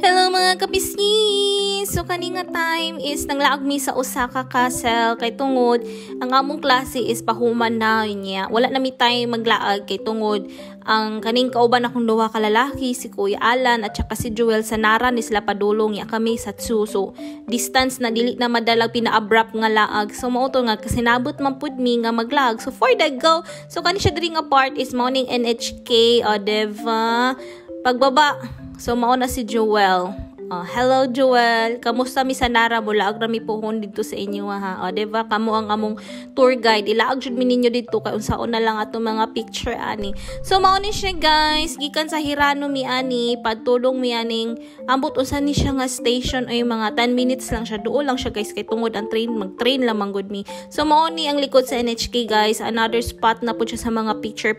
Hello mga kapisngi! So kaninga time is nanglaag mi sa Osaka Castle kay tungod ang among klase is pahuman na niya. Wala na mi time maglaag kay tungod ang kaning kauban akong duha ka lalaki, si Kuya Alan at saka si Joel sa Nara ni sila padulong ya kami sa Tsu. So distance na dili na madalag pina-abrupt nga laag. So mao to nga kasi nabot man pud mi nga maglaag. So for the go, so kani siya diri nga part is morning NHK Deva pagbaba. So, mauna si Joel. Hello, Joel. Kamusta mi sa Nara? Mulaag rami pohon dito sa inyo, ha? Diba? Kamo ang among tour guide. Ilaag jud mi ninyo dito kay unsaon na lang ato mga picture, ani. So, mauna siya, guys. Gikan sa Hirano mi, ani. Padtulong mi, aning. Ambot usan ni siya nga station ay mga 10 minutes lang siya. Doon lang siya, guys. Kay tungod ang train. Mag-train lang manggod mi. So, mauni ang likod sa NHK, guys. Another spot na po siya sa mga picture.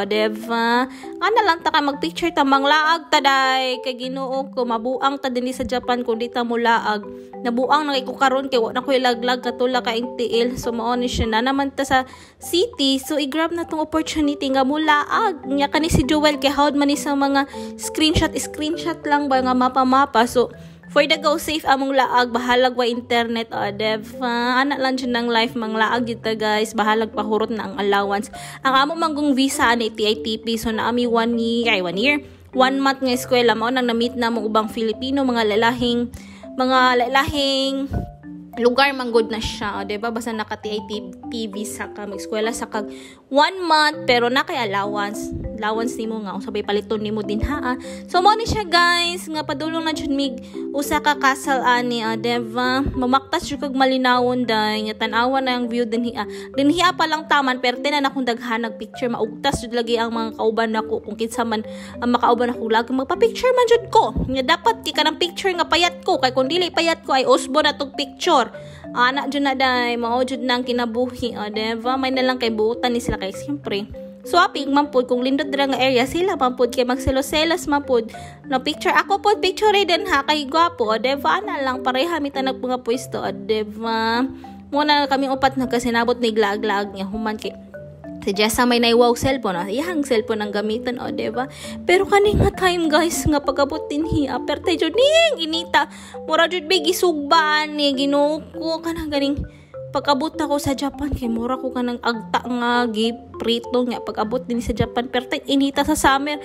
Diba? Ana lang ta ka mag-picture tamang laag taday. Kay Ginoo ko, mabuang dinhi sa Japan kundi ta mulaag nabuang na ko karon kay wa na ko ilaglag katula ka tiil. So mao ni siya na naman ta sa city, so i-grab na tong opportunity nga mulaag nya kani si Joel kay hawd man ni sa mga screenshot lang ba nga mapa. So for the go safe among laag bahalag wa internet diba ana lang jud nang life mang laag gyud ta guys, bahalag pahurot na ang allowance. Ang amo manggong visa ni TITP, so naami 1 year 1 month nga eskwela mao nang na-meet na mong ubang Filipino mga lalahing lugar manggod na siya, diba? Basta naka-TITP visa ka mag-eskwela sa kag 1 month pero na kay allowance nimo nga sabay paliton nimo din ha. So mo ni siya guys nga padulong na jud mig Osaka Castle ani diba? Mamaktas jud kag malinawon day nga tan-awa na ang view dinhi pa lang taman pero tinan akong daghanag picture maugtas jud lagi ang mga kauban nako kung kinsa man ang makauban ako lagi magpa-picture man jud ko nga dapat ki kanang picture nga payat ko kay kun dili payat ko ay usbo na tog picture. Anak jud na day mao jud nang kinabuhi diba? May nalang kay buutan ni sila kay siyempre swapping mampod kung lindot dira nga area sila mampod kay magselos-selos mampod no picture ako pod picture din ha kay gwapo diba na lang pareha mi tanag mga pwesto diba muna kami upat nagkasinabot ni glag-lag niya human kay si Jessa may naiwaw cellphone iyang cellphone ang gamitan diba pero kaning nga time guys nga pagabot din hiya perte jud ning inita mura jud big isugban ni Ginoo ko kanang ganing pag-abot ako sa Japan kay mura ko kanang agta nga giprito nga pag-abot din sa Japan pertay inita sa summer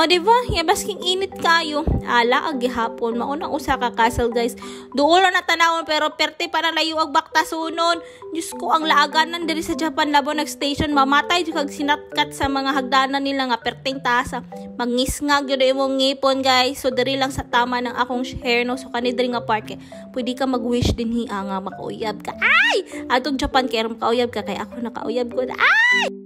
diba ya basking init kayo ala ag gihapon mauna Osaka Castle guys duolo na tanawon pero perte para layo ag baktasunon. Diyos ko ang laaganan diri sa Japan labo nag station mamatay jud kag sinatkat sa mga hagdanan nila nga perteng tasa mangisngag jud imong ngipon guys. So diri lang sa tama ng akong share no. So kani diri nga park pwede ka mag-wish din hiya nga makauyab ka ay atong Japan kay kauyab ka kay ako nakauyab ko ay